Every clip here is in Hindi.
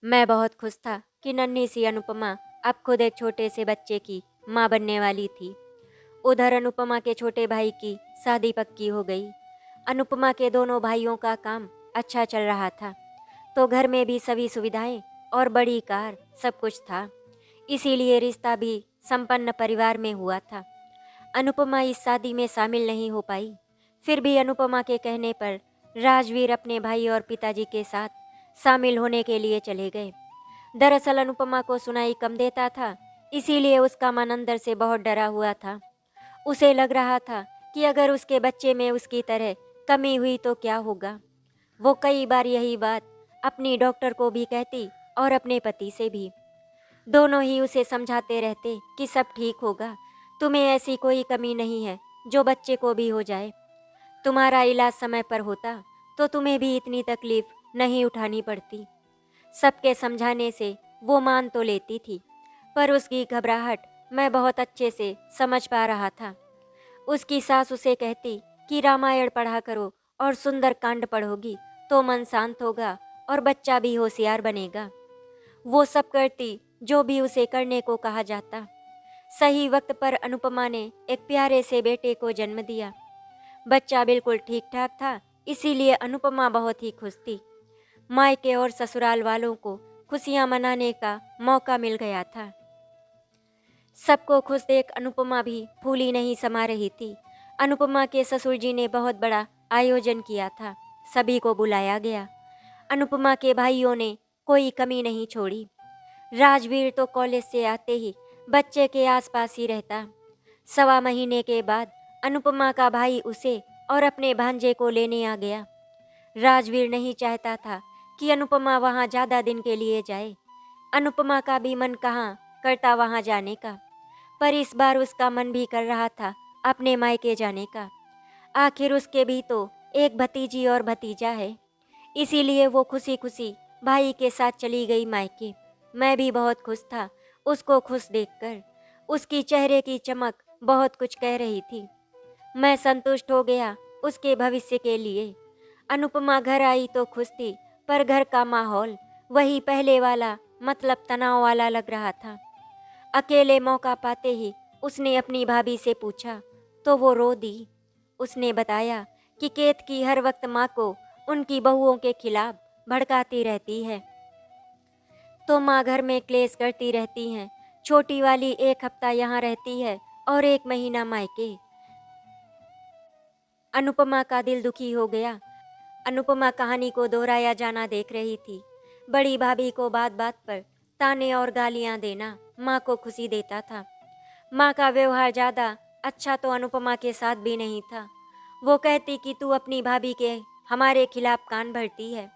मैं बहुत खुश था कि नन्ही सी अनुपमा अब खुद एक छोटे से बच्चे की माँ बनने वाली थी। उधर अनुपमा के छोटे भाई की शादी पक्की हो गई। अनुपमा के दोनों भाइयों का काम अच्छा चल रहा था, तो घर में भी सभी सुविधाएं और बड़ी कार सब कुछ था। इसीलिए रिश्ता भी संपन्न परिवार में हुआ था। अनुपमा इस शादी में शामिल नहीं हो पाई। फिर भी अनुपमा के कहने पर राजवीर अपने भाई और पिताजी के साथ शामिल होने के लिए चले गए। दरअसल अनुपमा को सुनाई कम देता था, इसीलिए उसका मन अंदर से बहुत डरा हुआ था। उसे लग रहा था कि अगर उसके बच्चे में उसकी तरह कमी हुई तो क्या होगा। वो कई बार यही बात अपनी डॉक्टर को भी कहती और अपने पति से भी। दोनों ही उसे समझाते रहते कि सब ठीक होगा, तुम्हें ऐसी कोई कमी नहीं है जो बच्चे को भी हो जाए। तुम्हारा इलाज समय पर होता तो तुम्हें भी इतनी तकलीफ नहीं उठानी पड़ती। सबके समझाने से वो मान तो लेती थी, पर उसकी घबराहट मैं बहुत अच्छे से समझ पा रहा था। उसकी सास उसे कहती कि रामायण पढ़ा करो और सुंदर कांड पढ़ोगी तो मन शांत होगा और बच्चा भी होशियार बनेगा। वो सब करती जो भी उसे करने को कहा जाता। सही वक्त पर अनुपमा ने एक प्यारे से बेटे को जन्म दिया। बच्चा बिल्कुल ठीक ठाक था, इसीलिए अनुपमा बहुत ही खुश थी। मायके और ससुराल वालों को खुशियां मनाने का मौका मिल गया था। सबको खुश देख अनुपमा भी फूली नहीं समा रही थी। अनुपमा के ससुर जी ने बहुत बड़ा आयोजन किया था, सभी को बुलाया गया। अनुपमा के भाइयों ने कोई कमी नहीं छोड़ी। राजवीर तो कॉलेज से आते ही बच्चे के आसपास ही रहता। सवा महीने के बाद अनुपमा का भाई उसे और अपने भांजे को लेने आ गया। राजवीर नहीं चाहता था कि अनुपमा वहाँ ज़्यादा दिन के लिए जाए। अनुपमा का भी मन कहाँ करता वहाँ जाने का, पर इस बार उसका मन भी कर रहा था अपने मायके जाने का। आखिर उसके भी तो एक भतीजी और भतीजा है, इसीलिए वो खुशी खुशी भाई के साथ चली गई मायके। मैं भी बहुत खुश था उसको खुश देखकर। उसकी चेहरे की चमक बहुत कुछ कह रही थी। मैं संतुष्ट हो गया उसके भविष्य के लिए। अनुपमा घर आई तो खुश थी, पर घर का माहौल वही पहले वाला, मतलब तनाव वाला लग रहा था। अकेले मौका पाते ही उसने अपनी भाभी से पूछा तो वो रो दी। उसने बताया कि केत की हर वक्त माँ को उनकी बहुओं के खिलाफ भड़काती रहती है, तो माँ घर में क्लेश करती रहती हैं। छोटी वाली एक हफ्ता यहाँ रहती है और एक महीना मायके। अनुपमा का दिल दुखी हो गया। अनुपमा कहानी को दोहराया जाना देख रही थी। बड़ी भाभी को बात बात पर ताने और गालियां देना माँ को खुशी देता था। माँ का व्यवहार ज़्यादा अच्छा तो अनुपमा के साथ भी नहीं था। वो कहती कि तू अपनी भाभी के हमारे खिलाफ कान भरती है।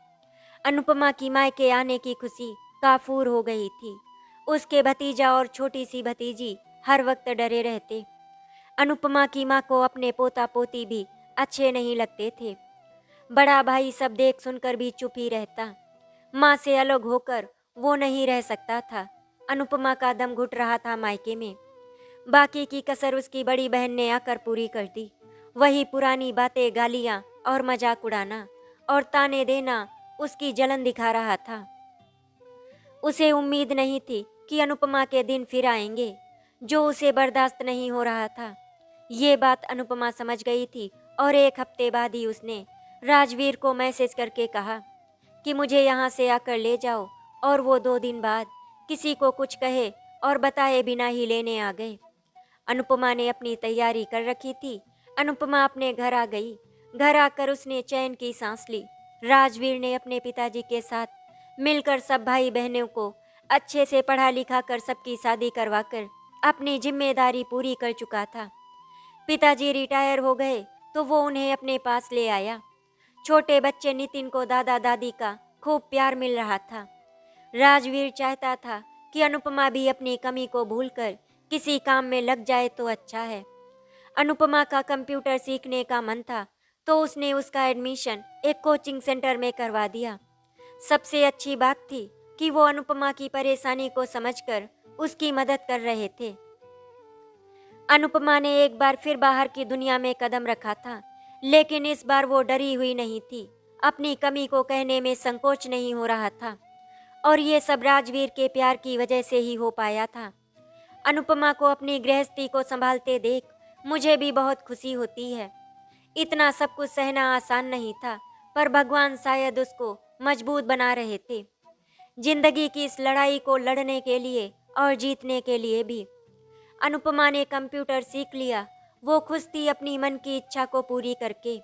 अनुपमा की माँ के आने की खुशी काफूर हो गई थी। उसके भतीजा और छोटी सी भतीजी हर वक्त डरे रहते। अनुपमा की माँ को अपने पोता पोती भी अच्छे नहीं लगते थे। बड़ा भाई सब देख सुनकर भी चुप ही रहता। माँ से अलग होकर वो नहीं रह सकता था। अनुपमा का दम घुट रहा था मायके में। बाकी की कसर उसकी बड़ी बहन ने आकर पूरी कर दी। वही पुरानी बातें, गालियाँ और मजाक उड़ाना और ताने देना उसकी जलन दिखा रहा था। उसे उम्मीद नहीं थी कि अनुपमा के दिन फिर आएंगे, जो उसे बर्दाश्त नहीं हो रहा था। ये बात अनुपमा समझ गई थी और एक हफ्ते बाद ही उसने राजवीर को मैसेज करके कहा कि मुझे यहाँ से आकर ले जाओ, और वो 2 दिन बाद किसी को कुछ कहे और बताए बिना ही लेने आ गए। अनुपमा ने अपनी तैयारी कर रखी थी। अनुपमा अपने घर आ गई। घर आकर उसने चैन की सांस ली। राजवीर ने अपने पिताजी के साथ मिलकर सब भाई बहनों को अच्छे से पढ़ा लिखा कर सबकी शादी करवाकर अपनी जिम्मेदारी पूरी कर चुका था। पिताजी रिटायर हो गए तो वो उन्हें अपने पास ले आया। छोटे बच्चे नितिन को दादा दादी का खूब प्यार मिल रहा था। राजवीर चाहता था कि अनुपमा भी अपनी कमी को भूलकर किसी काम में लग जाए तो अच्छा है। अनुपमा का कंप्यूटर सीखने का मन था, तो उसने उसका एडमिशन एक कोचिंग सेंटर में करवा दिया। सबसे अच्छी बात थी कि वो अनुपमा की परेशानी को समझकर उसकी मदद कर रहे थे। अनुपमा ने एक बार फिर बाहर की दुनिया में कदम रखा था, लेकिन इस बार वो डरी हुई नहीं थी। अपनी कमी को कहने में संकोच नहीं हो रहा था। और ये सब राजवीर के प्यार की वजह से ही हो पाया था। अनुपमा को अपनी गृहस्थी को संभालते देख मुझे भी बहुत खुशी होती है। इतना सब कुछ सहना आसान नहीं था, पर भगवान शायद उसको मजबूत बना रहे थे, जिंदगी की इस लड़ाई को लड़ने के लिए और जीतने के लिए भी। अनुपमा ने कंप्यूटर सीख लिया। वो खुश थी अपनी मन की इच्छा को पूरी करके।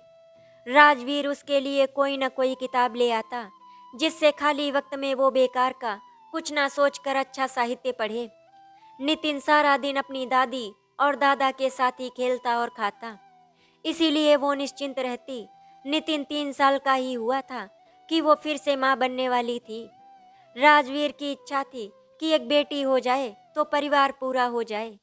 राजवीर उसके लिए कोई न कोई किताब ले आता, जिससे खाली वक्त में वो बेकार का कुछ ना सोचकर अच्छा साहित्य पढ़े। नितिन सारा दिन अपनी दादी और दादा के साथ ही खेलता और खाता, इसीलिए वो निश्चिंत रहती। नितिन 3 साल का ही हुआ था कि वो फिर से माँ बनने वाली थी। राजवीर की इच्छा थी कि एक बेटी हो जाए तो परिवार पूरा हो जाए।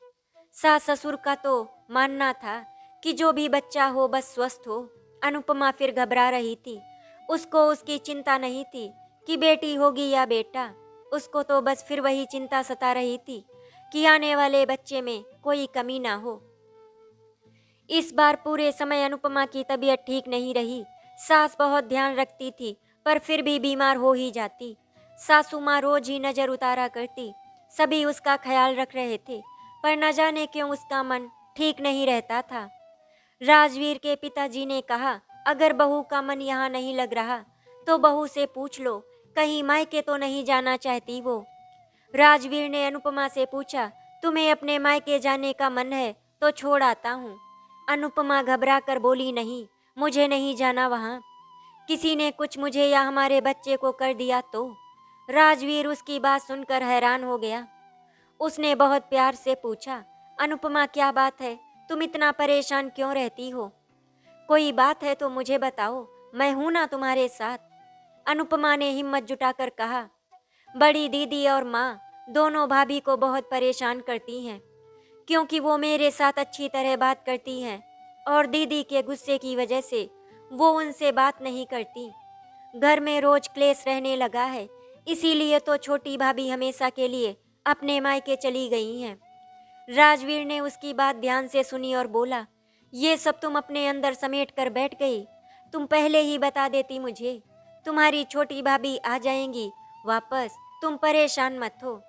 सास ससुर का तो मानना था कि जो भी बच्चा हो बस स्वस्थ हो। अनुपमा फिर घबरा रही थी। उसको उसकी चिंता नहीं थी कि बेटी होगी या बेटा। उसको तो बस फिर वही चिंता सता रही थी कि आने वाले बच्चे में कोई कमी ना हो। इस बार पूरे समय अनुपमा की तबीयत ठीक नहीं रही। सास बहुत ध्यान रखती थी, पर फिर भी बीमार हो ही जाती। सासू माँ रोज ही नजर उतारा करती। सभी उसका ख्याल रख रहे थे, पर न जाने क्यों उसका मन ठीक नहीं रहता था। राजवीर के पिताजी ने कहा, अगर बहू का मन यहाँ नहीं लग रहा तो बहू से पूछ लो, कहीं मायके तो नहीं जाना चाहती वो। राजवीर ने अनुपमा से पूछा, तुम्हें अपने मायके जाने का मन है तो छोड़ आता हूँ। अनुपमा घबरा कर बोली, नहीं, मुझे नहीं जाना वहाँ। किसी ने कुछ मुझे या हमारे बच्चे को कर दिया तो। राजवीर उसकी बात सुनकर हैरान हो गया। उसने बहुत प्यार से पूछा, अनुपमा क्या बात है, तुम इतना परेशान क्यों रहती हो? कोई बात है तो मुझे बताओ, मैं हूं ना तुम्हारे साथ। अनुपमा ने हिम्मत जुटाकर कहा, बड़ी दीदी और माँ दोनों भाभी को बहुत परेशान करती हैं, क्योंकि वो मेरे साथ अच्छी तरह बात करती हैं और दीदी के गुस्से की वजह से वो उनसे बात नहीं करती। घर में रोज क्लेश रहने लगा है, इसीलिए तो छोटी भाभी हमेशा के लिए अपने मायके चली गई हैं। राजवीर ने उसकी बात ध्यान से सुनी और बोला, ये सब तुम अपने अंदर समेट कर बैठ गई। तुम पहले ही बता देती मुझे। तुम्हारी छोटी भाभी आ जाएंगी वापस, तुम परेशान मत हो।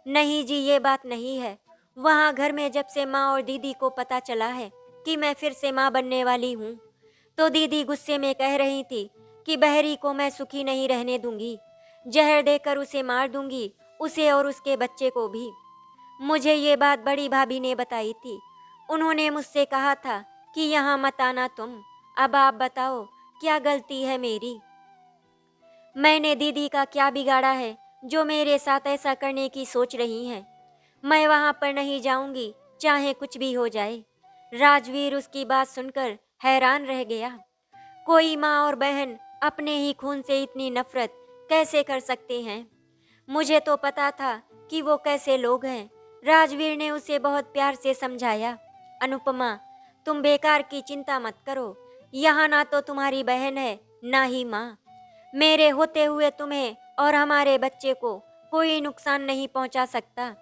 नहीं जी, ये बात नहीं है। वहाँ घर में जब से माँ और दीदी को पता चला है कि मैं फिर से माँ बनने वाली हूँ, तो दीदी गुस्से में कह रही थी कि बहरी को मैं सुखी नहीं रहने दूंगी, जहर देकर उसे मार दूंगी, उसे और उसके बच्चे को भी। मुझे ये बात बड़ी भाभी ने बताई थी। उन्होंने मुझसे कहा था कि यहाँ मत आना तुम। अब आप बताओ, क्या गलती है मेरी? मैंने दीदी का क्या बिगाड़ा है जो मेरे साथ ऐसा करने की सोच रही हैं? मैं वहाँ पर नहीं जाऊंगी, चाहे कुछ भी हो जाए। राजवीर उसकी बात सुनकर हैरान रह गया। कोई माँ और बहन अपने ही खून से इतनी नफरत कैसे कर सकते हैं? मुझे तो पता था कि वो कैसे लोग हैं। राजवीर ने उसे बहुत प्यार से समझाया, अनुपमा, तुम बेकार की चिंता मत करो। यहाँ ना तो तुम्हारी बहन है, ना ही माँ। मेरे होते हुए तुम्हें और हमारे बच्चे को कोई नुकसान नहीं पहुँचा सकता।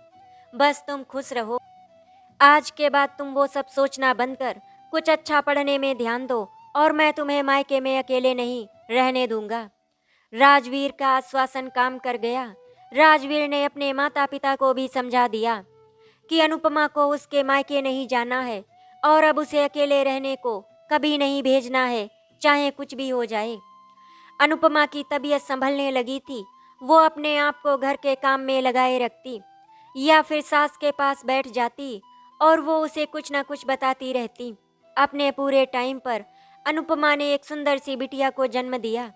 बस तुम खुश रहो। आज के बाद तुम वो सब सोचना बंद कर कुछ अच्छा पढ़ने में ध्यान दो, और मैं तुम्हें मायके में अकेले नहीं रहने दूंगा। राजवीर का आश्वासन काम कर गया। राजवीर ने अपने माता पिता को भी समझा दिया कि अनुपमा को उसके मायके नहीं जाना है और अब उसे अकेले रहने को कभी नहीं भेजना है, चाहे कुछ भी हो जाए। अनुपमा की तबीयत संभलने लगी थी। वो अपने आप को घर के काम में लगाए रखती या फिर सास के पास बैठ जाती और वो उसे कुछ ना कुछ बताती रहती। अपने पूरे टाइम पर अनुपमा ने एक सुंदर सी बिटिया को जन्म दिया।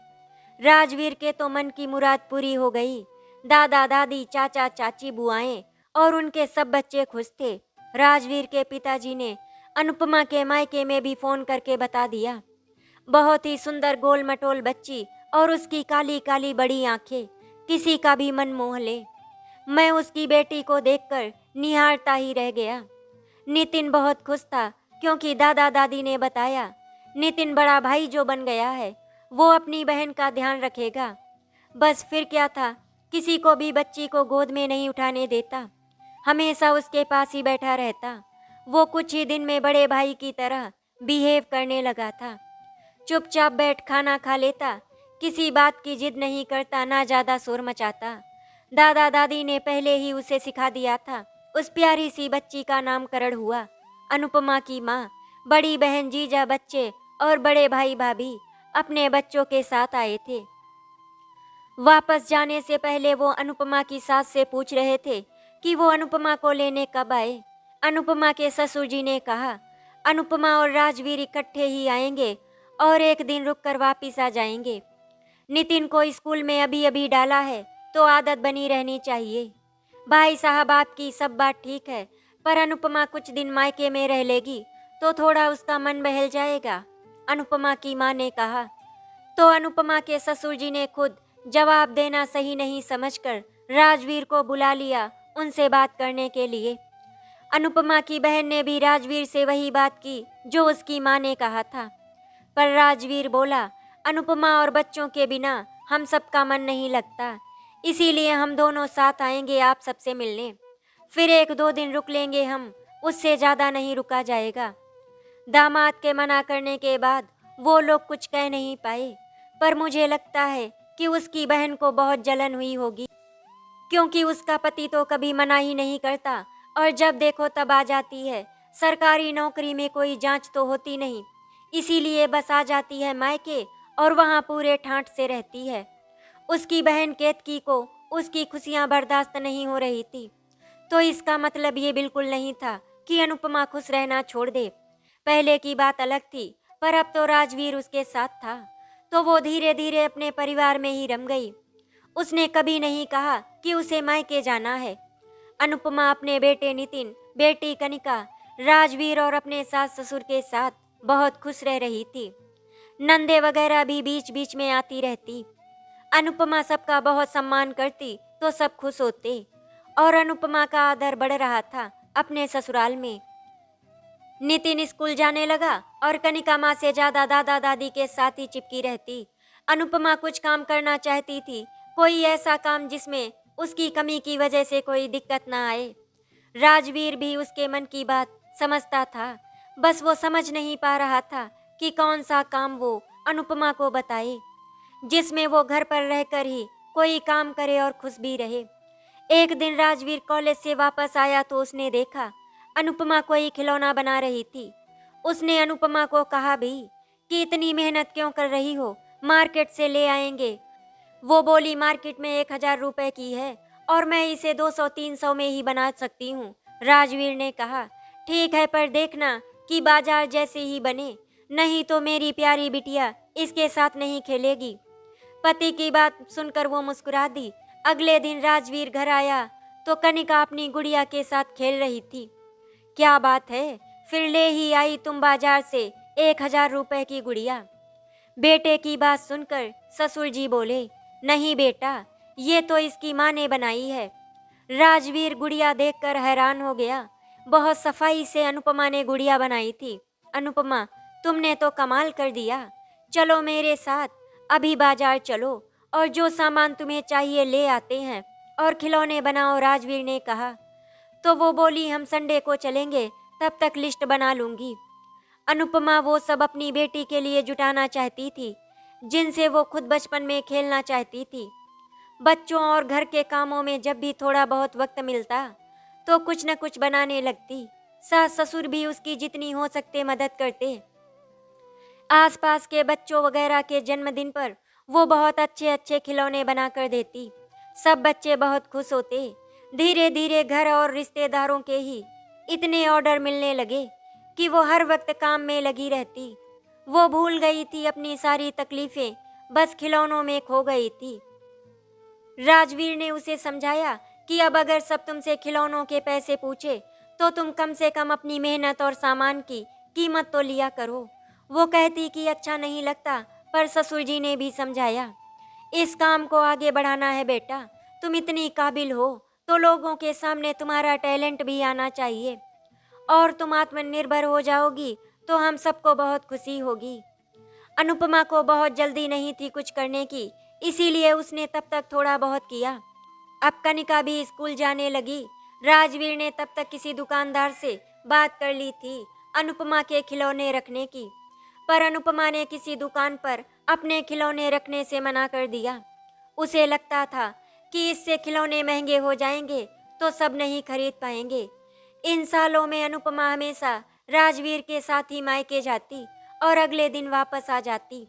राजवीर के तो मन की मुराद पूरी हो गई। दादा दादी, चाचा चाची, बुआएं और उनके सब बच्चे खुश थे। राजवीर के पिताजी ने अनुपमा के मायके में भी फोन करके बता दिया। बहुत ही सुंदर गोल मटोल बच्ची और उसकी काली काली बड़ी आंखें किसी का भी मन मोह ले। मैं उसकी बेटी को देखकर निहारता ही रह गया। नितिन बहुत खुश था, क्योंकि दादा दादी ने बताया, नितिन बड़ा भाई जो बन गया है, वो अपनी बहन का ध्यान रखेगा। बस फिर क्या था, किसी को भी बच्ची को गोद में नहीं उठाने देता, हमेशा उसके पास ही बैठा रहता। वो कुछ ही दिन में बड़े भाई की तरह बिहेव करने लगा था। चुपचाप बैठ खाना खा लेता, किसी बात की जिद नहीं करता, ना ज़्यादा शोर मचाता। दादा दादी ने पहले ही उसे सिखा दिया था। उस प्यारी सी बच्ची का नामकरण हुआ। अनुपमा की माँ, बड़ी बहन, जीजा, बच्चे और बड़े भाई भाभी अपने बच्चों के साथ आए थे। वापस जाने से पहले वो अनुपमा की सास से पूछ रहे थे कि वो अनुपमा को लेने कब आए। अनुपमा के ससुर जी ने कहा, अनुपमा और राजवीर इकट्ठे ही आएंगे और एक दिन रुककर वापिस आ जाएंगे। नितिन को स्कूल में अभी अभी डाला है तो आदत बनी रहनी चाहिए। भाई साहब, आपकी सब बात ठीक है, पर अनुपमा कुछ दिन मायके में रह लेगी तो थोड़ा उसका मन बहल जाएगा, अनुपमा की माँ ने कहा। तो अनुपमा के ससुर जी ने खुद जवाब देना सही नहीं समझकर राजवीर को बुला लिया उनसे बात करने के लिए। अनुपमा की बहन ने भी राजवीर से वही बात की जो उसकी माँ ने कहा था, पर राजवीर बोला, अनुपमा और बच्चों के बिना हम सबका मन नहीं लगता, इसीलिए हम दोनों साथ आएंगे आप सबसे मिलने। फिर 1-2 दिन रुक लेंगे हम, उससे ज़्यादा नहीं रुका जाएगा। दामाद के मना करने के बाद वो लोग कुछ कह नहीं पाए, पर मुझे लगता है कि उसकी बहन को बहुत जलन हुई होगी, क्योंकि उसका पति तो कभी मना ही नहीं करता और जब देखो तब आ जाती है। सरकारी नौकरी में कोई जांच तो होती नहीं, इसीलिए बस आ जाती है मायके और वहाँ पूरे ठाठ से रहती है। उसकी बहन केतकी को उसकी खुशियाँ बर्दाश्त नहीं हो रही थी, तो इसका मतलब ये बिल्कुल नहीं था कि अनुपमा खुश रहना छोड़ दे। पहले की बात अलग थी, पर अब तो राजवीर उसके साथ था, तो वो धीरे धीरे अपने परिवार में ही रम गई। उसने कभी नहीं कहा कि उसे मायके जाना है। अनुपमा अपने बेटे नितिन, बेटी कनिका, राजवीर और अपने सास ससुर के साथ बहुत खुश रह रही थी। नंदे वगैरह भी बीच बीच में आती रहती। अनुपमा सबका बहुत सम्मान करती तो सब खुश होते और अनुपमा का आदर बढ़ रहा था अपने ससुराल में। नितिन स्कूल जाने लगा और कनिका माँ से ज्यादा दादा दादी के साथ ही चिपकी रहती। अनुपमा कुछ काम करना चाहती थी, कोई ऐसा काम जिसमें उसकी कमी की वजह से कोई दिक्कत ना आए। राजवीर भी उसके मन की बात समझता था, बस वो समझ नहीं पा रहा था कि कौन सा काम वो अनुपमा को बताए जिसमें वो घर पर रहकर ही कोई काम करे और खुश भी रहे। एक दिन राजवीर कॉलेज से वापस आया तो उसने देखा अनुपमा कोई खिलौना बना रही थी। उसने अनुपमा को कहा भी कि इतनी मेहनत क्यों कर रही हो, मार्केट से ले आएंगे। वो बोली, मार्केट में 1000 रुपए की है और मैं इसे 200-300 में ही बना सकती हूँ। राजवीर ने कहा, ठीक है, पर देखना कि बाजार जैसे ही बने, नहीं तो मेरी प्यारी बिटिया इसके साथ नहीं खेलेगी। पति की बात सुनकर वो मुस्कुरा दी। अगले दिन राजवीर घर आया तो कनिका अपनी गुड़िया के साथ खेल रही थी। क्या बात है, फिर ले ही आई तुम बाजार से 1000 रुपए की गुड़िया? बेटे की बात सुनकर ससुर जी बोले, नहीं बेटा, ये तो इसकी माँ ने बनाई है। राजवीर गुड़िया देखकर हैरान हो गया। बहुत सफाई से अनुपमा ने गुड़िया बनाई थी। अनुपमा, तुमने तो कमाल कर दिया। चलो मेरे साथ, अभी बाजार चलो और जो सामान तुम्हें चाहिए ले आते हैं और खिलौने बनाओ, राजवीर ने कहा। तो वो बोली, हम संडे को चलेंगे, तब तक लिस्ट बना लूंगी। अनुपमा वो सब अपनी बेटी के लिए जुटाना चाहती थी जिनसे वो खुद बचपन में खेलना चाहती थी। बच्चों और घर के कामों में जब भी थोड़ा बहुत वक्त मिलता तो कुछ न कुछ बनाने लगती। सास ससुर भी उसकी जितनी हो सकते मदद करते। आसपास के बच्चों वगैरह के जन्मदिन पर वो बहुत अच्छे अच्छे खिलौने बना कर देती। सब बच्चे बहुत खुश होते। धीरे धीरे घर और रिश्तेदारों के ही इतने ऑर्डर मिलने लगे कि वो हर वक्त काम में लगी रहती। वो भूल गई थी अपनी सारी तकलीफें, बस खिलौनों में खो गई थी। राजवीर ने उसे समझाया कि अब अगर सब तुमसे खिलौनों के पैसे पूछे तो तुम कम से कम अपनी मेहनत और सामान की कीमत तो लिया करो। वो कहती कि अच्छा नहीं लगता, पर ससुर जी ने भी समझाया, इस काम को आगे बढ़ाना है बेटा, तुम इतनी काबिल हो तो लोगों के सामने तुम्हारा टैलेंट भी आना चाहिए और तुम आत्मनिर्भर हो जाओगी तो हम सबको बहुत खुशी होगी। अनुपमा को बहुत जल्दी नहीं थी कुछ करने की, इसीलिए उसने तब तक थोड़ा बहुत किया। अब कनिका भी स्कूल जाने लगी। राजवीर ने तब तक किसी दुकानदार से बात कर ली थी अनुपमा के खिलौने रखने की, पर अनुपमा ने किसी दुकान पर अपने खिलौने रखने से मना कर दिया। उसे लगता था कि इससे खिलौने महंगे हो जाएंगे तो सब नहीं खरीद पाएंगे। इन सालों में अनुपमा हमेशा राजवीर के साथ ही मायके जाती और अगले दिन वापस आ जाती।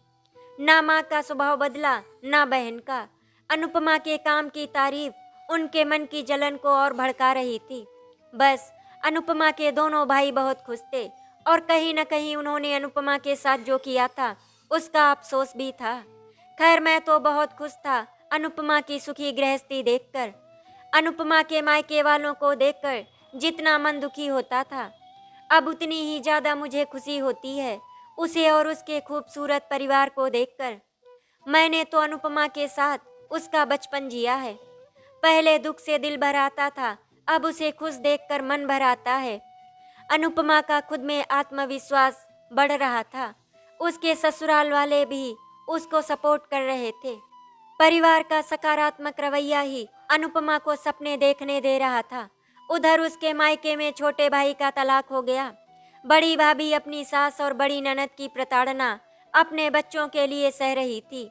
ना माँ का स्वभाव बदला, ना बहन का। अनुपमा के काम की तारीफ उनके मन की जलन को और भड़का रही थी। बस अनुपमा के दोनों भाई बहुत खुश थे और कहीं न कहीं उन्होंने अनुपमा के साथ जो किया था उसका अफसोस भी था। खैर, मैं तो बहुत खुश था अनुपमा की सुखी गृहस्थी देखकर। अनुपमा के मायके वालों को देखकर जितना मन दुखी होता था, अब उतनी ही ज़्यादा मुझे खुशी होती है उसे और उसके खूबसूरत परिवार को देखकर। मैंने तो अनुपमा के साथ उसका बचपन जिया है। पहले दुख से दिल भर आता था, अब उसे खुश देखकर मन भर आता है। अनुपमा का खुद में आत्मविश्वास बढ़ रहा था। उसके ससुराल वाले भी उसको सपोर्ट कर रहे थे। परिवार का सकारात्मक रवैया ही अनुपमा को सपने देखने दे रहा था। उधर उसके मायके में छोटे भाई का तलाक हो गया। बड़ी भाभी अपनी सास और बड़ी ननद की प्रताड़ना अपने बच्चों के लिए सह रही थी।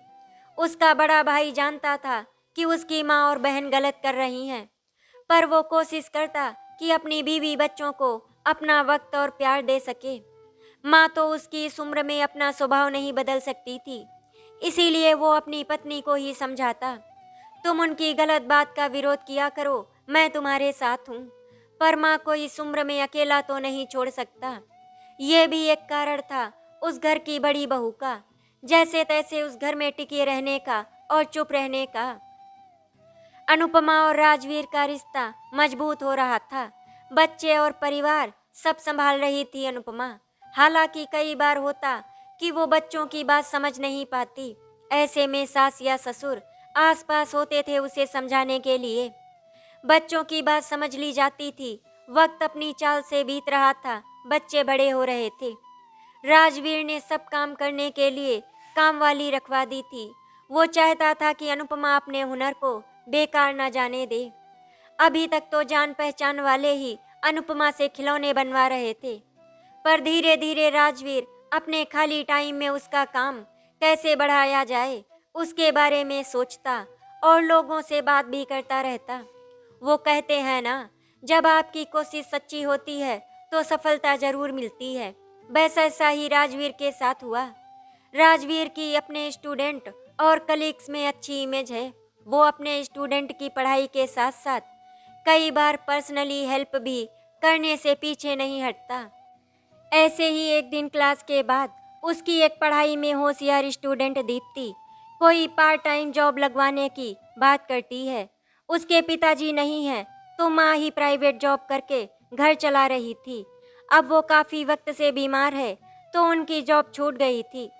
उसका बड़ा भाई जानता था कि उसकी माँ और बहन गलत कर रही हैं, पर वो कोशिश करता कि अपनी बीवी बच्चों को अपना वक्त और प्यार दे सके। माँ तो उसकी इस उम्र में अपना स्वभाव नहीं बदल सकती थी, इसीलिए वो अपनी पत्नी को ही समझाता, तुम उनकी गलत बात का विरोध किया करो, मैं तुम्हारे साथ हूँ। पर माँ को इस उम्र में अकेला तो नहीं छोड़ सकता। ये भी एक कारण था उस घर की बड़ी बहू का, जैसे तैसे उस घर में टिके रहने का और चुप रहने का। अनुपमा और राजवीर का रिश्ता मजबूत हो रहा था। बच्चे और परिवार सब संभाल रही थी अनुपमा। हालांकि कई बार होता कि वो बच्चों की बात समझ नहीं पाती। ऐसे में सास या ससुर आसपास होते थे उसे समझाने के लिए। बच्चों की बात समझ ली जाती थी। वक्त अपनी चाल से बीत रहा था, बच्चे बड़े हो रहे थे। राजवीर ने सब काम करने के लिए काम वाली रखवा दी थी। वो चाहता था कि अनुपमा अपने हुनर को बेकार न जाने दे। अभी तक तो जान पहचान वाले ही अनुपमा से खिलौने बनवा रहे थे, पर धीरे धीरे राजवीर अपने खाली टाइम में उसका काम कैसे बढ़ाया जाए उसके बारे में सोचता और लोगों से बात भी करता रहता। वो कहते हैं ना, जब आपकी कोशिश सच्ची होती है तो सफलता जरूर मिलती है। वैसा ऐसा ही राजवीर के साथ हुआ। राजवीर की अपने स्टूडेंट और कलीग्स में अच्छी इमेज है। वो अपने स्टूडेंट की पढ़ाई के साथ साथ कई बार पर्सनली हेल्प भी करने से पीछे नहीं हटता। ऐसे ही एक दिन क्लास के बाद उसकी एक पढ़ाई में होशियार स्टूडेंट दीप्ति कोई पार्ट टाइम जॉब लगवाने की बात करती है। उसके पिताजी नहीं हैं तो माँ ही प्राइवेट जॉब करके घर चला रही थी। अब वो काफ़ी वक्त से बीमार है तो उनकी जॉब छूट गई थी।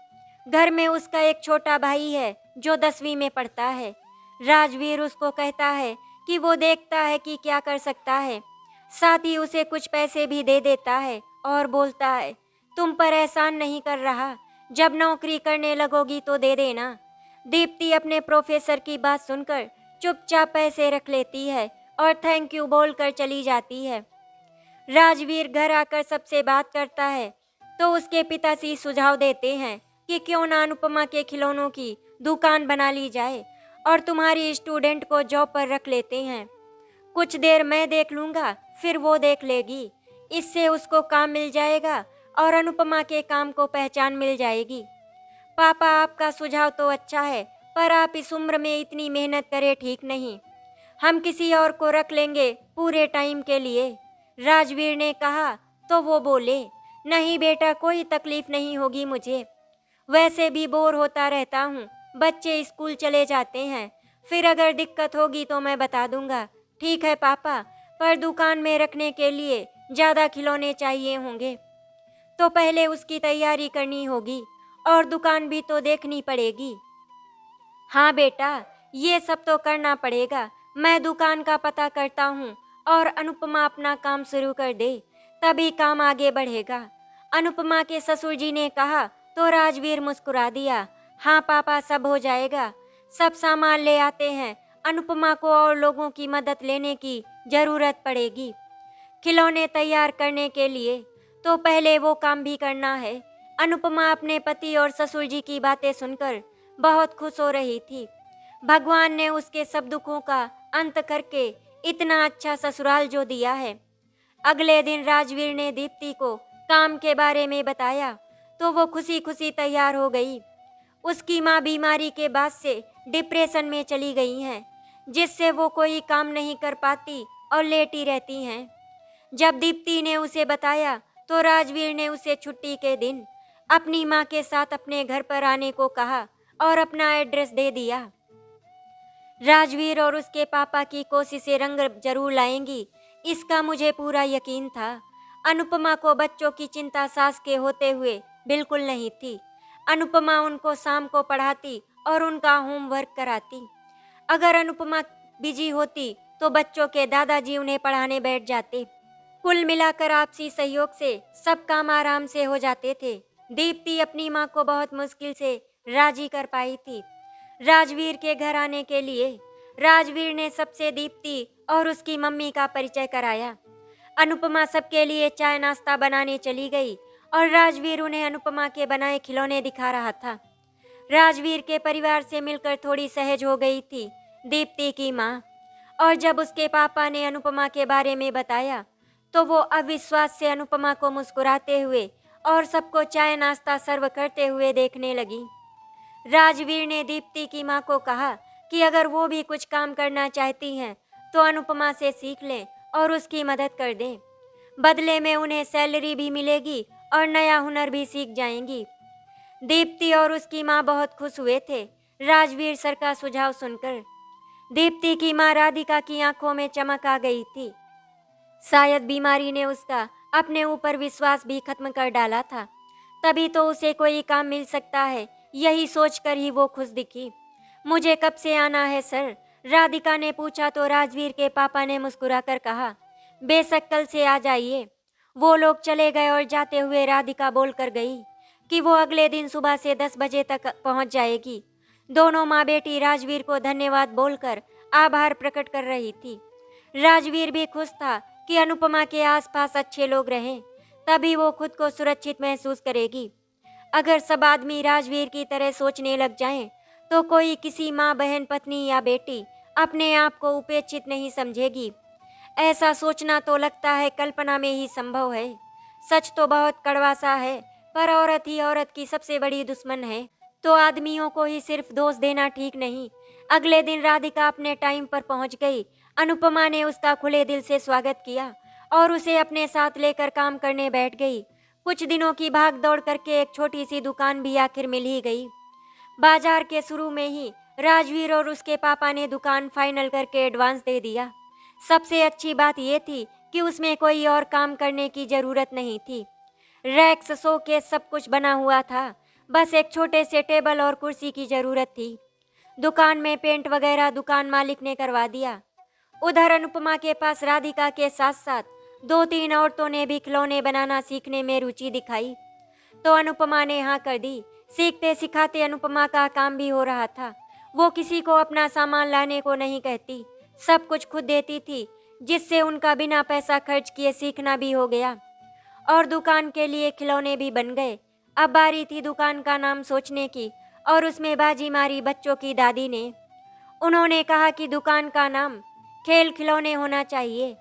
घर में उसका एक छोटा भाई है जो 10वीं में पढ़ता है। राजवीर उसको कहता है कि वो देखता है कि क्या कर सकता है, साथ ही उसे कुछ पैसे भी दे देता है और बोलता है, तुम पर एहसान नहीं कर रहा, जब नौकरी करने लगोगी तो दे देना। दीप्ति अपने प्रोफेसर की बात सुनकर चुपचाप पैसे रख लेती है और थैंक यू बोलकर चली जाती है। राजवीर घर आकर सबसे बात करता है तो उसके पिताजी सुझाव देते हैं कि क्यों ना अनुपमा के खिलौनों की दुकान बना ली जाए और तुम्हारी स्टूडेंट को जॉब पर रख लेते हैं। कुछ देर मैं देख लूँगा, फिर वो देख लेगी। इससे उसको काम मिल जाएगा और अनुपमा के काम को पहचान मिल जाएगी। पापा, आपका सुझाव तो अच्छा है, पर आप इस उम्र में इतनी मेहनत करें ठीक नहीं। हम किसी और को रख लेंगे पूरे टाइम के लिए। राजवीर ने कहा तो वो बोले, नहीं बेटा, कोई तकलीफ नहीं होगी मुझे। वैसे भी बोर होता रहता हूँ, बच्चे स्कूल चले जाते हैं, फिर अगर दिक्कत होगी तो मैं बता दूंगा। ठीक है पापा, पर दुकान में रखने के लिए ज़्यादा खिलौने चाहिए होंगे, तो पहले उसकी तैयारी करनी होगी और दुकान भी तो देखनी पड़ेगी। हाँ बेटा, ये सब तो करना पड़ेगा। मैं दुकान का पता करता हूँ और अनुपमा अपना काम शुरू कर दे, तभी काम आगे बढ़ेगा। अनुपमा के ससुर जी ने कहा तो राजवीर मुस्कुरा दिया। हाँ पापा, सब हो जाएगा। सब सामान ले आते हैं, अनुपमा को और लोगों की मदद लेने की ज़रूरत पड़ेगी। खिलौने तैयार करने के लिए तो पहले वो काम भी करना है। अनुपमा अपने पति और ससुर जी की बातें सुनकर बहुत खुश हो रही थी। भगवान ने उसके सब दुखों का अंत करके इतना अच्छा ससुराल जो दिया है। अगले दिन राजवीर ने दीप्ति को काम के बारे में बताया तो वो खुशी खुशी तैयार हो गई। उसकी माँ बीमारी के बाद से डिप्रेशन में चली गई हैं, जिससे वो कोई काम नहीं कर पाती और लेटी रहती हैं। जब दीप्ति ने उसे बताया तो राजवीर ने उसे छुट्टी के दिन अपनी माँ के साथ अपने घर पर आने को कहा और अपना एड्रेस दे दिया। राजवीर और उसके पापा की कोशिशें रंग जरूर लाएंगी, इसका मुझे पूरा यकीन था। अनुपमा को बच्चों की चिंता सास के होते हुए बिल्कुल नहीं थी। अनुपमा उनको शाम को पढ़ाती और उनका होमवर्क कराती। अगर अनुपमा बिजी होती तो बच्चों के दादाजी उन्हें पढ़ाने बैठ जाते। कुल मिलाकर आपसी सहयोग से सब काम आराम से हो जाते थे। दीप्ति अपनी माँ को बहुत मुश्किल से राजी कर पाई थी राजवीर के घर आने के लिए। राजवीर ने सबसे दीप्ति और उसकी मम्मी का परिचय कराया। अनुपमा सबके लिए चाय नाश्ता बनाने चली गई और राजवीर उन्हें अनुपमा के बनाए खिलौने दिखा रहा था। राजवीर के परिवार से मिलकर थोड़ी सहज हो गई थी दीप्ति की माँ, और जब उसके पापा ने अनुपमा के बारे में बताया तो वो अविश्वास से अनुपमा को मुस्कुराते हुए और सबको चाय नाश्ता सर्व करते हुए देखने लगी। राजवीर ने दीप्ति की माँ को कहा कि अगर वो भी कुछ काम करना चाहती हैं तो अनुपमा से सीख लें और उसकी मदद कर दें। बदले में उन्हें सैलरी भी मिलेगी और नया हुनर भी सीख जाएंगी। दीप्ति और उसकी माँ बहुत खुश हुए थे राजवीर सर का सुझाव सुनकर। दीप्ति की माँ राधिका की आंखों में चमक आ गई थी। शायद बीमारी ने उसका अपने ऊपर विश्वास भी खत्म कर डाला था, तभी तो उसे कोई काम मिल सकता है, यही सोचकर ही वो खुश दिखी। मुझे कब से आना है सर? राधिका ने पूछा तो राजवीर के पापा ने मुस्कुराकर कहा, बेशक कल से आ जाइए। वो लोग चले गए और जाते हुए राधिका बोलकर गई कि वो अगले दिन सुबह से 10 बजे तक पहुंच जाएगी। दोनों माँ बेटी राजवीर को धन्यवाद बोलकर आभार प्रकट कर रही थी। राजवीर भी खुश था कि अनुपमा के आसपास अच्छे लोग रहें, तभी वो खुद को सुरक्षित महसूस करेगी। अगर सब आदमी राजवीर की तरह सोचने लग जाएं, तो कोई किसी माँ, बहन, पत्नी या बेटी अपने आप को उपेक्षित नहीं समझेगी। ऐसा सोचना तो लगता है कल्पना में ही संभव है। सच तो बहुत कड़वा सा है, पर औरत ही औरत की सबसे बड़ी दुश्मन है, तो आदमियों को ही सिर्फ दोष देना ठीक नहीं। अगले दिन राधिका अपने टाइम पर पहुंच गई। अनुपमा ने उसका खुले दिल से स्वागत किया और उसे अपने साथ लेकर काम करने बैठ गई। कुछ दिनों की भाग दौड़ करके एक छोटी सी दुकान भी आखिर मिल ही गई। बाजार के शुरू में ही राजवीर और उसके पापा ने दुकान फाइनल करके एडवांस दे दिया। सबसे अच्छी बात यह थी कि उसमें कोई और काम करने की जरूरत नहीं थी। रैक्स, शोकेस सब कुछ बना हुआ था, बस एक छोटे से टेबल और कुर्सी की जरूरत थी। दुकान में पेंट वगैरह दुकान मालिक ने करवा दिया। उधर अनुपमा के पास राधिका के साथ साथ 2-3 औरतों ने भी खिलौने बनाना सीखने में रुचि दिखाई, तो अनुपमा ने हाँ कर दी। सीखते सिखाते अनुपमा का काम भी हो रहा था। वो किसी को अपना सामान लाने को नहीं कहती, सब कुछ खुद देती थी, जिससे उनका बिना पैसा खर्च किए सीखना भी हो गया और दुकान के लिए खिलौने भी बन गए। अब बारी थी दुकान का नाम सोचने की और उसमें बाजी मारी बच्चों की दादी ने। उन्होंने कहा कि दुकान का नाम खेल खिलौने होना चाहिए,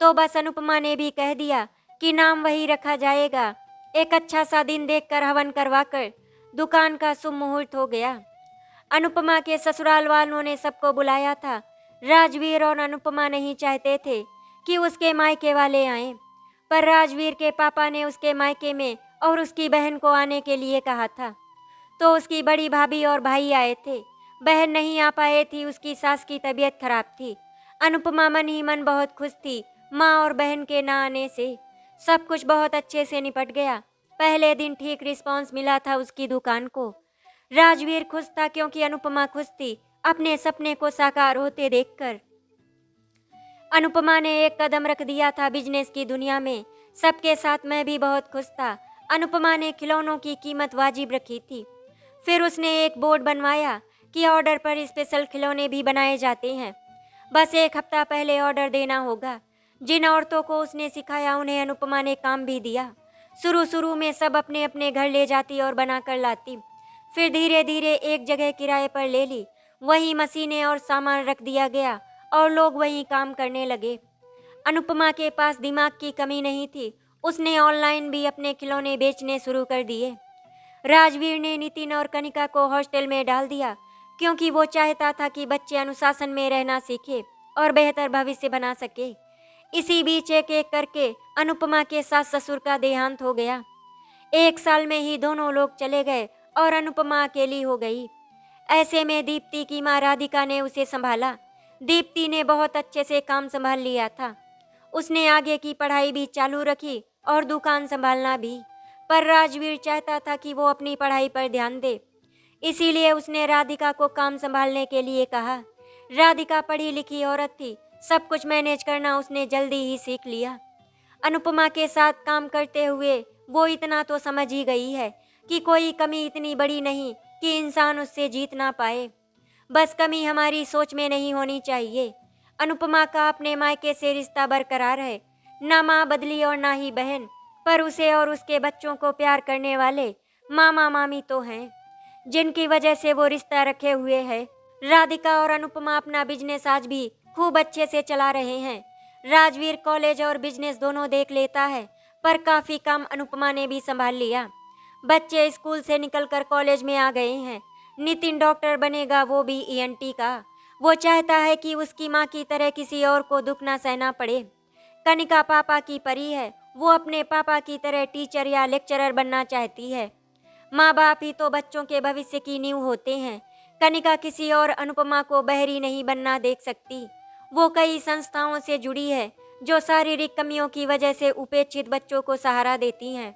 तो बस अनुपमा ने भी कह दिया कि नाम वही रखा जाएगा। एक अच्छा सा दिन देखकर हवन करवाकर दुकान का शुभ मुहूर्त हो गया। अनुपमा के ससुराल वालों ने सबको बुलाया था। राजवीर और अनुपमा नहीं चाहते थे कि उसके मायके वाले आएं, पर राजवीर के पापा ने उसके मायके में और उसकी बहन को आने के लिए कहा था, तो उसकी बड़ी भाभी और भाई आए थे। बहन नहीं आ पाए थी, उसकी सास की तबीयत खराब थी। अनुपमा मन ही मन बहुत खुश थी। माँ और बहन के ना आने से सब कुछ बहुत अच्छे से निपट गया। पहले दिन ठीक रिस्पांस मिला था उसकी दुकान को। राजवीर खुश था क्योंकि अनुपमा खुश थी अपने सपने को साकार होते देखकर। अनुपमा ने एक कदम रख दिया था बिजनेस की दुनिया में। सबके साथ मैं भी बहुत खुश था। अनुपमा ने खिलौनों की कीमत वाजिब रखी थी। फिर उसने एक बोर्ड बनवाया कि ऑर्डर पर स्पेशल खिलौने भी बनाए जाते हैं, बस 1 हफ्ता पहले ऑर्डर देना होगा। जिन औरतों को उसने सिखाया उन्हें अनुपमा ने काम भी दिया। शुरू में सब अपने अपने घर ले जाती और बना कर लाती, फिर धीरे धीरे एक जगह किराए पर ले ली। वहीं मशीनें और सामान रख दिया गया और लोग वहीं काम करने लगे। अनुपमा के पास दिमाग की कमी नहीं थी, उसने ऑनलाइन भी अपने खिलौने बेचने शुरू कर दिए। राजवीर ने नितिन और कनिका को हॉस्टल में डाल दिया क्योंकि वो चाहता था कि बच्चे अनुशासन में रहना सीखे और बेहतर भविष्य बना सके। इसी बीच एक एक करके अनुपमा के सास ससुर का देहांत हो गया। 1 साल में ही दोनों लोग चले गए और अनुपमा अकेली हो गई। ऐसे में दीप्ति की माँ राधिका ने उसे संभाला। दीप्ति ने बहुत अच्छे से काम संभाल लिया था। उसने आगे की पढ़ाई भी चालू रखी और दुकान संभालना भी, पर राजवीर चाहता था कि वो अपनी पढ़ाई पर ध्यान दे। इसीलिए उसने राधिका को काम संभालने के लिए कहा। राधिका पढ़ी लिखी औरत थी, सब कुछ मैनेज करना उसने जल्दी ही सीख लिया। अनुपमा के साथ काम करते हुए वो इतना तो समझ ही गई है कि कोई कमी इतनी बड़ी नहीं कि इंसान उससे जीत ना पाए। बस कमी हमारी सोच में नहीं होनी चाहिए। अनुपमा का अपने मायके से रिश्ता बरकरार है, ना माँ बदली और ना ही बहन, पर उसे और उसके बच्चों को प्यार करने वाले मामा मामी तो हैं, जिनकी वजह से वो रिश्ता रखे हुए है। राधिका और अनुपमा अपना बिजनेस आज भी खूब अच्छे से चला रहे हैं। राजवीर कॉलेज और बिजनेस दोनों देख लेता है, पर काफ़ी काम अनुपमा ने भी संभाल लिया। बच्चे स्कूल से निकलकर कॉलेज में आ गए हैं। नितिन डॉक्टर बनेगा, वो भी ईएनटी का। वो चाहता है कि उसकी माँ की तरह किसी और को दुख ना सहना पड़े। कनिका पापा की परी है, वो अपने पापा की तरह टीचर या लेक्चरर बनना चाहती है। माँ बाप ही तो बच्चों के भविष्य की नींव होते हैं। कनिका किसी और अनुपमा को बहरी नहीं बनना देख सकती। वो कई संस्थाओं से जुड़ी है जो शारीरिक कमियों की वजह से उपेक्षित बच्चों को सहारा देती हैं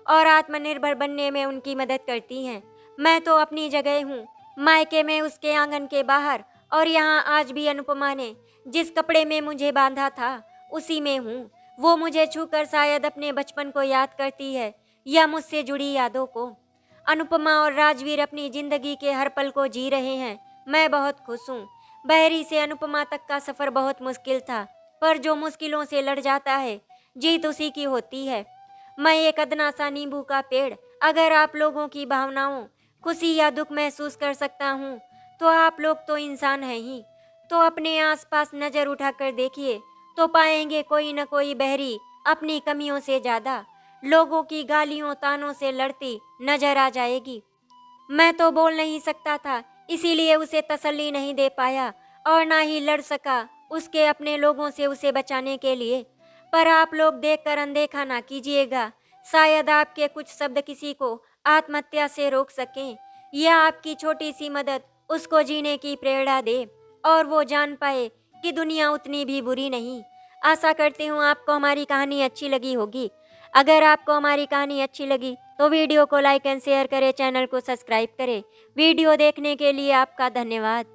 और आत्मनिर्भर बनने में उनकी मदद करती हैं। मैं तो अपनी जगह हूँ, मायके में उसके आंगन के बाहर, और यहाँ आज भी अनुपमा ने जिस कपड़े में मुझे बांधा था उसी में हूँ। वो मुझे छूकर शायद अपने बचपन को याद करती है या मुझसे जुड़ी यादों को। अनुपमा और राजवीर अपनी जिंदगी के हर पल को जी रहे हैं। मैं बहुत खुश हूँ। बहरी से अनुपमा तक का सफ़र बहुत मुश्किल था, पर जो मुश्किलों से लड़ जाता है जीत उसी की होती है। मैं एक अदना सा नींबू का पेड़, अगर आप लोगों की भावनाओं, खुशी या दुख महसूस कर सकता हूँ तो आप लोग तो इंसान हैं ही। तो अपने आसपास नज़र उठाकर देखिए तो पाएंगे कोई न कोई बहरी अपनी कमियों से ज़्यादा लोगों की गालियों तानों से लड़ती नजर आ जाएगी। मैं तो बोल नहीं सकता था, इसीलिए उसे तसल्ली नहीं दे पाया और ना ही लड़ सका उसके अपने लोगों से उसे बचाने के लिए। पर आप लोग देखकर अनदेखा ना कीजिएगा, शायद आपके कुछ शब्द किसी को आत्महत्या से रोक सकें या आपकी छोटी सी मदद उसको जीने की प्रेरणा दे और वो जान पाए कि दुनिया उतनी भी बुरी नहीं। आशा करती हूँ आपको हमारी कहानी अच्छी लगी होगी। अगर आपको हमारी कहानी अच्छी लगी तो वीडियो को लाइक एंड शेयर करें, चैनल को सब्सक्राइब करें। वीडियो देखने के लिए आपका धन्यवाद।